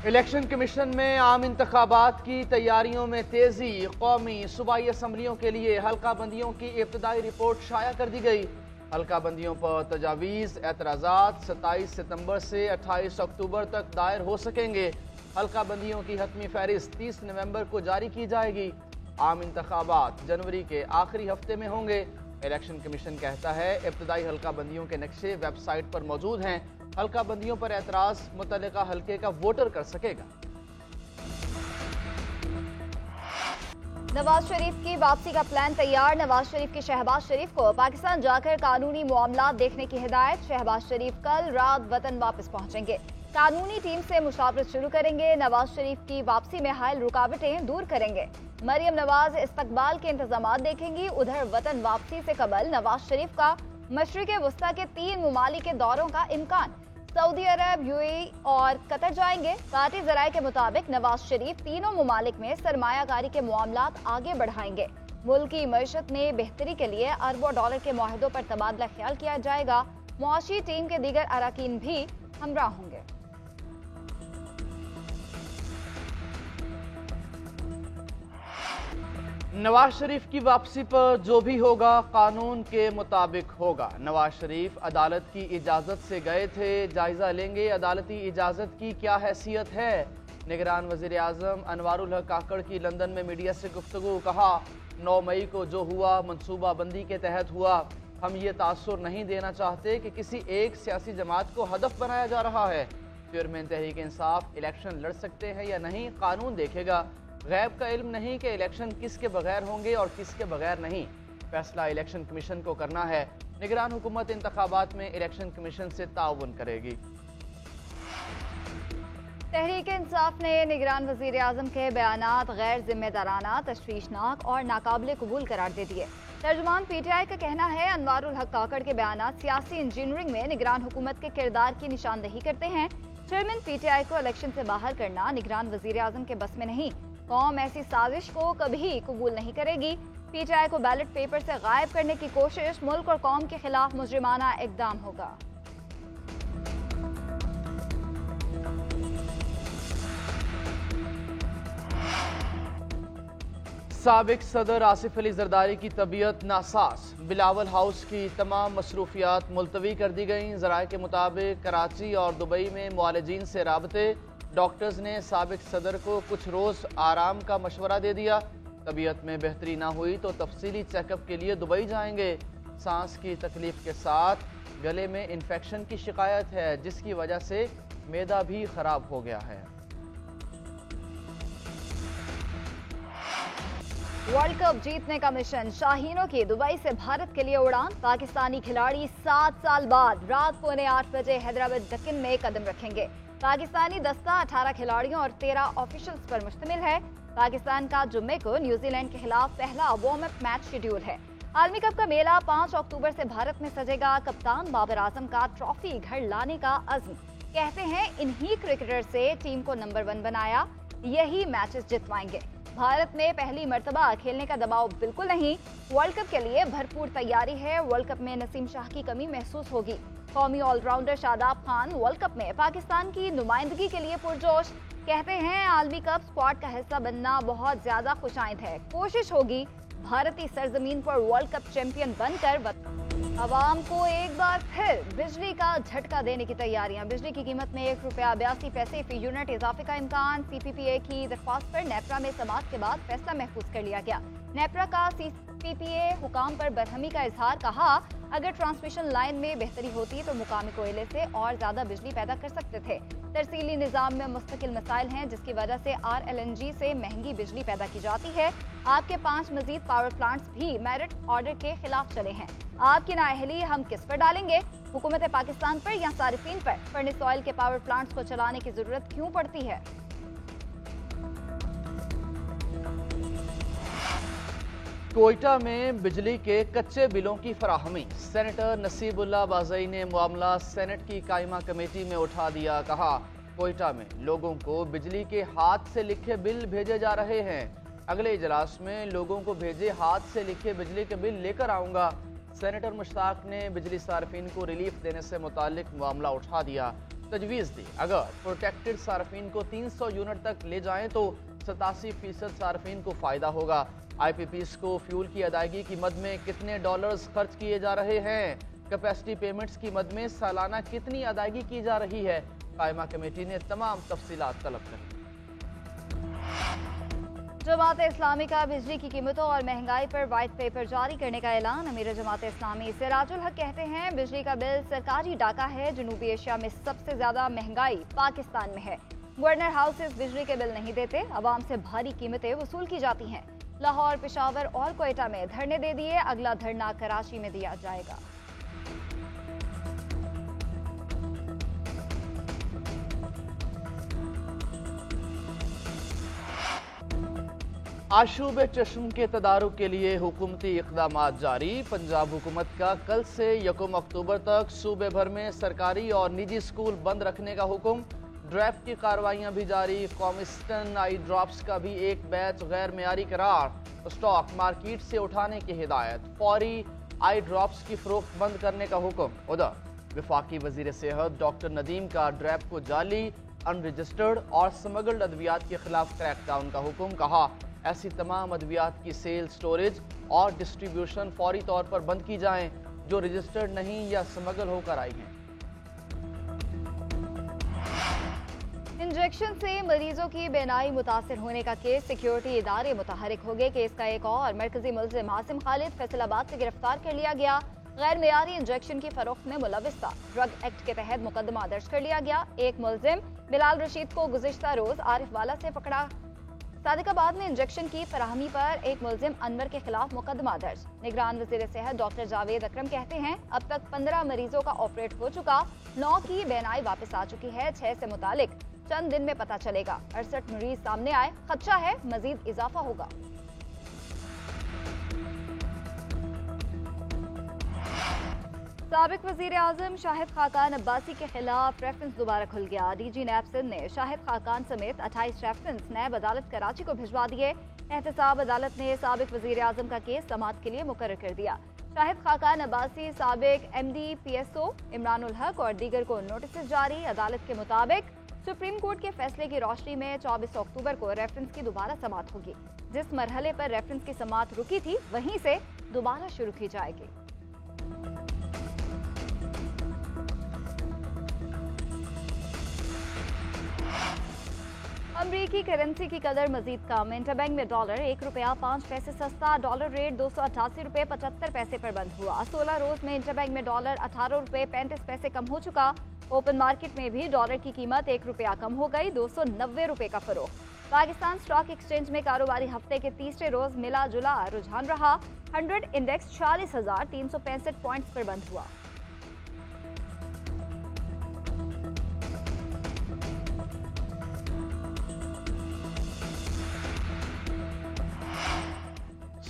Election commission में आम इंतखाबात की तैयारियों में तेजी। कौमी सूबाई असम्बलियों के लिए हल्का बंदियों की इब्तदाई रिपोर्ट शाया कर दी गई। हल्का बंदियों पर तजावीज़ एतराज़ात 27 सितंबर से 28 अक्टूबर तक दायर हो सकेंगे। हल्का बंदियों की हतमी फहरिस्त 30 नवंबर को जारी की जाएगी। आम इंतखाबात जनवरी के आखिरी हफ्ते में होंगे। इलेक्शन कमीशन कहता है इब्तदाई हल्का बंदियों के नक्शे वेबसाइट पर मौजूद हैं। हल्का बंदियों पर एतराज मुतल्लिका हल्के का वोटर कर सकेगा। नवाज शरीफ की वापसी का प्लान तैयार। नवाज शरीफ की शहबाज शरीफ को पाकिस्तान जाकर कानूनी मामला देखने की हिदायत। शहबाज शरीफ कल रात वतन वापस पहुंचेंगे। कानूनी टीम से मुशावरत शुरू करेंगे। नवाज शरीफ की वापसी में हायल रुकावटें दूर करेंगे। मरियम नवाज इस्तकबाल के इंतजामात देखेंगी। उधर वतन वापसी से कबल नवाज शरीफ का मशरिक़ वस्ता के 3 मुमालिक के दौरों का इम्कान। सऊदी अरब, यूएई और कतर जाएंगे। पार्टी ज़राए के मुताबिक नवाज शरीफ तीनों मुमालिक में सरमायाकारी के मामलात आगे बढ़ाएंगे। मुल्क की मईशत में बेहतरी के लिए अरबों डॉलर के मुआहदों पर तबादला ख्याल किया जाएगा। मुआशी टीम के दीगर अरकान भी हमरा होंगे। नवाज शरीफ की वापसी पर जो भी होगा कानून के मुताबिक होगा। नवाज शरीफ अदालत की इजाज़त से गए थे, जायजा लेंगे अदालती इजाज़त की क्या हैसियत है। निगरान वज़ीर आज़म अनवारुल हक काकड़ की लंदन में मीडिया से गुफ्तगू। कहा 9 मई को जो हुआ मनसूबा बंदी के तहत हुआ। हम ये तासुर नहीं देना चाहते कि किसी एक सियासी जमात को हदफ बनाया जा रहा है। चेयरमैन तहरीक इंसाफ इलेक्शन लड़ सकते हैं या नहीं कानून देखेगा। गैब का इल्म नहीं कि इलेक्शन किसके बगैर होंगे और किसके बगैर नहीं। फैसला इलेक्शन कमीशन को करना है। निगरान हुकूमत इंतखाबात में इलेक्शन कमीशन से ताउन करेगी। तहरीक इंसाफ ने निगरान वज़ीर आज़म के बयानात गैर जिम्मेदाराना, तशवीशनाक और नाकाबिल कबूल करार दे दिए। तर्जुमान पीटीआई का कहना है अनवारुल हक काकड़ के बयानात सियासी इंजीनियरिंग में निगरान हुकूमत के किरदार की निशानदेही करते हैं। चेयरमैन पीटीआई को इलेक्शन से बाहर करना निगरान वज़ीर आज़म के बस में नहीं। कौम ऐसी साजिश को कभी कबूल नहीं करेगी। पीटीआई को बैलेट पेपर से गायब करने की कोशिश मुल्क और कौम के खिलाफ मुजरिमाना इक़दाम होगा। साबिक सदर आसिफ अली जरदारी की तबीयत नासास। बिलावल हाउस की तमाम मसरूफियात मुलतवी कर दी गई। ज़राए के मुताबिक कराची और दुबई में मुआलिजीन से राबते। डॉक्टर्स ने साबिक सदर को कुछ रोज़ आराम का मशवरा दे दिया। तबीयत में बेहतरी ना हुई तो तफसीली चेकअप के लिए दुबई जाएंगे। सांस की तकलीफ के साथ गले में इन्फेक्शन की शिकायत है, जिसकी वजह से मैदा भी खराब हो गया है। वर्ल्ड कप जीतने का मिशन। शाहीनों की दुबई से भारत के लिए उड़ान। पाकिस्तानी खिलाड़ी 7 साल बाद रात 7:45 बजे हैदराबाद दक्कन में कदम रखेंगे। पाकिस्तानी दस्ता 18 खिलाड़ियों और 13 ऑफिशियल्स पर मुश्तमिल है। पाकिस्तान का जुम्मे को न्यूजीलैंड के खिलाफ पहला वार्म अप मैच शेड्यूल है। आलमी कप का मेला 5 अक्टूबर से भारत में सजेगा। कप्तान बाबर आजम का ट्रॉफी घर लाने का अज़्म। कहते हैं इन्हीं क्रिकेटर से टीम को नंबर 1 बनाया, यही मैचेस जितवाएंगे। भारत में पहली मर्तबा खेलने का दबाव बिल्कुल नहीं। वर्ल्ड कप के लिए भरपूर तैयारी है। वर्ल्ड कप में नसीम शाह की कमी महसूस होगी। कौमी all-rounder Shadab Khan World Cup में पाकिस्तान की नुमाइंदगी के लिए पुरजोश। कहते हैं आलमी कप स्क्वाड का हिस्सा बनना बहुत ज्यादा खुशाइंद है। कोशिश होगी भारतीय सरजमीन पर वर्ल्ड कप चैंपियन बनकर अवाम को एक बार फिर बिजली का झटका देने की तैयारियां। बिजली की कीमत में ₹1.82 फी यूनिट इजाफे का इम्कान। CPPA की दरख्वास्त पर नेपरा में समाअत के बाद फैसला महफूज कर लिया गया। नेपरा का CPPA हुकाम पर बरहमी का इजहार। कहा अगर ट्रांसमिशन लाइन में बेहतरी होती तो मुकामी कोयले से और ज्यादा बिजली पैदा कर सकते थे। तरसीली निज़ाम में मुस्तकिल मसाइल हैं, जिसकी वजह से RLNG से महंगी बिजली पैदा की जाती है। आपके 5 मजीद पावर प्लांट्स भी मेरिट ऑर्डर के खिलाफ चले हैं। आपकी नाअहली हम किस पर डालेंगे? हुकूमत पाकिस्तान पर या सारिफीन पर? फर्नेस ऑयल के पावर प्लांट्स को चलाने की जरूरत क्यों पड़ती है? कोयटा में बिजली के कच्चे बिलों की फराहमी। सेनेटर नसीबुल्लाह बाज़ई ने मामला सेनेट की कायमा कमेटी में उठा दिया। कहा कोयटा में लोगों को बिजली के हाथ से लिखे बिल भेजे जा रहे हैं। अगले इजलास में लोगों को भेजे हाथ से लिखे बिजली के बिल लेकर आऊंगा। सेनेटर मुश्ताक ने बिजली सार्फिन को रिलीफ देने से मुतालिक मामला उठा दिया। तजवीज़ दी। अगर प्रोटेक्टेड सार्फिन को 300 यूनिट तक ले जाएं तो 87% सार्फिन को फ़ायदा होगा। IPPs को फ्यूल की अदायगी की मद में कितने डॉलर्स खर्च किए जा रहे हैं? कैपेसिटी पेमेंट्स की मद में सालाना कितनी अदायगी की जा रही है? कायमा कमेटी ने तमाम तफसीलात तलब कर ली। जमात इस्लामी का बिजली की कीमतों और महंगाई पर व्हाइट पेपर जारी करने का ऐलान। अमीर जमात इस्लामी सिराजुल हक कहते हैं, बिजली का बिल सरकारी डाका है। जनूबी एशिया में सबसे ज्यादा महंगाई पाकिस्तान में है। गवर्नर हाउसेस बिजली के बिल नहीं देते, अवाम से भारी कीमतें वसूल की जाती हैं। लाहौर, पेशावर और कोयटा में धरने दे दिए, अगला धरना कराची में दिया जाएगा। आशूब चश्म के तदारुक के लिए हुकूमती इक़दामात जारी। पंजाब हुकूमत का कल से 1 अक्टूबर तक सूबे भर में सरकारी और निजी स्कूल बंद रखने का हुक्म। ड्रैफ्ट की कार्रवाइयाँ भी जारी। कॉमिस्टन आई ड्रॉप्स का भी एक बैच गैर मेयारी करार। स्टॉक मार्केट से उठाने की हिदायत। फौरी आई ड्रॉप्स की फरोख्त बंद करने का हुक्म। उधर वफाकी वजीर सेहत डॉक्टर नदीम का ड्रैफ्ट को जाली, अनरजिस्टर्ड और स्मगल्ड अद्वियात के खिलाफ क्रैकडाउन का हुक्म। कहा, ऐसी तमाम अद्वियात की सेल, स्टोरेज और डिस्ट्रीब्यूशन फौरी तौर पर बंद की जाएं जो रजिस्टर्ड नहीं या स्मगल होकर आई हैं। इंजेक्शन से मरीजों की बेनाई मुतासिर होने का केस सिक्योरिटी इदारे मुतहरिक हो गए। केस का एक और मरकजी मुल्जिम आसिम खालिद फैसलाबाद से गिरफ्तार कर लिया गया। गैर मेयारी इंजेक्शन की फरोख्त में मुलविस था। ड्रग एक्ट के तहत मुकदमा दर्ज कर लिया गया। एक मुल्जिम बिलाल रशीद को गुज़िश्ता रोज आरिफ वाला से पकड़ा। सादिकाबाद में इंजेक्शन की फराहमी पर एक मुल्जिम अनवर के खिलाफ मुकदमा दर्ज। निगरान वजीर सेहत डॉक्टर जावेद अकरम कहते हैं, अब तक 15 मरीजों का ऑपरेट हो चुका, 9 की बेनाई वापस आ चुकी है। 6 से मुतालिक चंद दिन में पता चलेगा। 68 मरीज सामने आए, खदशा है मजीद इजाफा होगा। साबिक वजीर आजम शाहिद खाकान अब्बासी के खिलाफ रेफरेंस दोबारा खुल गया। DG नैब सिंध ने शाहिद खाकान समेत 28 रेफरेंस नैब अदालत कराची को भिजवा दिए। एहतसाब अदालत ने साबिक वजीर आजम का केस समाअत के लिए मुकर्रर कर दिया। शाहिद खाकान अब्बासी, साबिक MD PSO इमरान उल हक और दीगर को नोटिस जारी। अदालत के मुताबिक सुप्रीम कोर्ट के फैसले की रोशनी में 24 अक्टूबर को रेफरेंस की दोबारा समाअत होगी। जिस मरहले पर रेफरेंस की समाअत रुकी थी, वहीं से दोबारा शुरू की जाएगी। अमरीकी करेंसी की कदर मजीद कम। इंटरबैंक में डॉलर 1 रुपया 5 पैसे सस्ता। डॉलर रेट 288 रुपये 75 पैसे पर बंद हुआ। 16 रोज में इंटरबैंक में डॉलर 18 रुपये 35 पैसे कम हो चुका। ओपन मार्केट में भी डॉलर की कीमत 1 रुपया कम हो गई, 290 रुपये का फरोख। पाकिस्तान स्टॉक एक्सचेंज में कारोबारी हफ्ते के तीसरे रोज मिला जुला रुझान रहा। 100 इंडेक्स 46,365 पॉइंट्स पर बंद हुआ।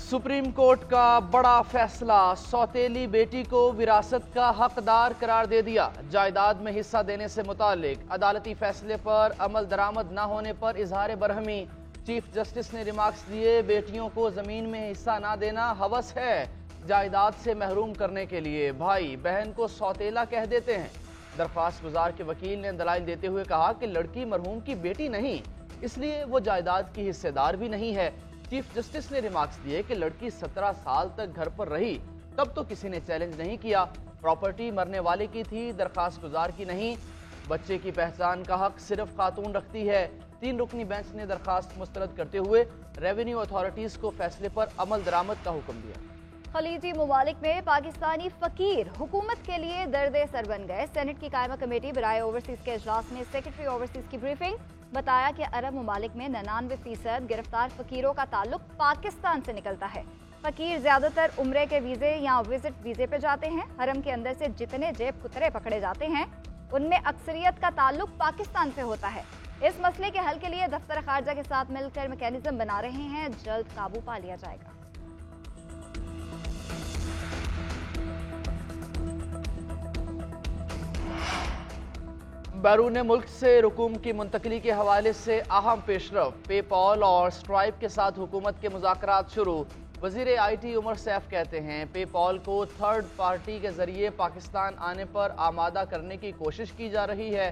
सुप्रीम कोर्ट का बड़ा फैसला। सौतेली बेटी को विरासत का हकदार करार दे दिया। जायदाद में हिस्सा देने से मुतालिक अदालती फैसले पर अमल दरामद न होने पर इजहार बरहमी। चीफ जस्टिस ने रिमार्क्स दिए, बेटियों को जमीन में हिस्सा ना देना हवस है। जायदाद से महरूम करने के लिए भाई बहन को सौतेला कह देते हैं। दरख्वास्त गुजार के वकील ने दलाइल देते हुए कहा कि लड़की मरहूम की बेटी नहीं, इसलिए वो जायदाद की हिस्सेदार भी नहीं है। चीफ जस्टिस ने रिमार्क्स दिए कि लड़की 17 साल तक घर पर रही, तब तो किसी ने चैलेंज नहीं किया। प्रॉपर्टी मरने वाले की थी, दरखास्त गुजार की नहीं। बच्चे की पहचान का हक सिर्फ खातून रखती है। 3 रुकनी बेंच ने दरखास्त मुस्तरद करते हुए रेवेन्यू अथॉरिटीज को फैसले पर अमल दरामद का हुक्म दिया। खलीजी ममालिक में पाकिस्तानी फकीर हुकूमत के लिए दर्द सर बन गए। सेनेट की कायमा कमेटी बराए ओवरसीज के इजलास में सेक्रेटरी ओवरसीज की ब्रीफिंग। बताया कि अरब ममालिक में 99% गिरफ्तार फकीरों का ताल्लुक पाकिस्तान से निकलता है। फकीर ज्यादातर उम्रे के वीजे या विजिट वीजे पे जाते हैं। हरम के अंदर से जितने जेब कुतरे पकड़े जाते हैं, उनमें अक्सरियत का ताल्लुक पाकिस्तान से होता है। इस मसले के हल के लिए दफ्तर खारजा के साथ मिलकर मैकेनिज्म बना रहे हैं। जल्द काबू पा लिया जाएगा। बैरून मुल्क से रुकूम की मुंतकली के हवाले से अहम पेशरफ। पेपॉल और स्ट्राइप के साथ हुकूमत के मुज़ाकरात शुरू। वजीर आईटी उमर सैफ कहते हैं पेपॉल को थर्ड पार्टी के जरिए पाकिस्तान आने पर आमादा करने की कोशिश की जा रही है।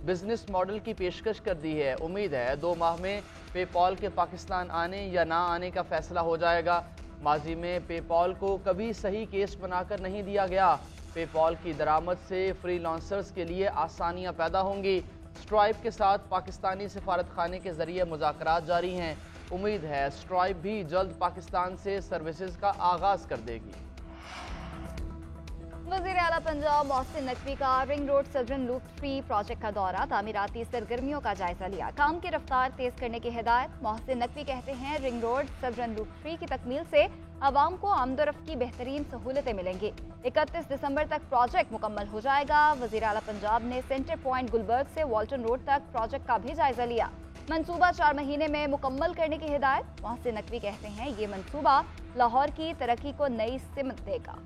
बिजनेस मॉडल की पेशकश कर दी है। उम्मीद है 2 माह में पेपॉल के पाकिस्तान आने या ना आने का फैसला हो जाएगा। माजी में पेपॉल को कभी सही केस बनाकर नहीं दिया गया। पेपॉल की दरामद से फ्रीलांसर्स के लिए आसानियां पैदा होंगी। स्ट्राइप के साथ पाकिस्तानी सफारत खाने के जरिए मुज़ाकरात जारी हैं। उम्मीद है स्ट्राइप भी जल्द पाकिस्तान से सर्विसेज का आगाज कर देगी। वज़ीर आला पंजाब मोहसिन नकवी का ring road southern loop 3 project का दौरा, तामीराती सरगर्मियों का जायजा लिया, काम की रफ्तार तेज करने की हिदायत। मोहसिन नकवी कहते हैं रिंग रोड सदरन लूप 3 की तकमील से आवाम को आमदोरफ्त की बेहतरीन सहूलतें मिलेंगी। 31 दिसंबर तक प्रोजेक्ट मुकम्मल हो जाएगा। वज़ीर आला पंजाब ने सेंटर पॉइंट गुलबर्ग से वाल्टन रोड तक प्रोजेक्ट का भी जायजा लिया। मंसूबा 4 महीने में मुकम्मल करने की हिदायत। मोहसिन नकवी कहते हैं ये मंसूबा लाहौर की तरक्की को नई सिमत देगा।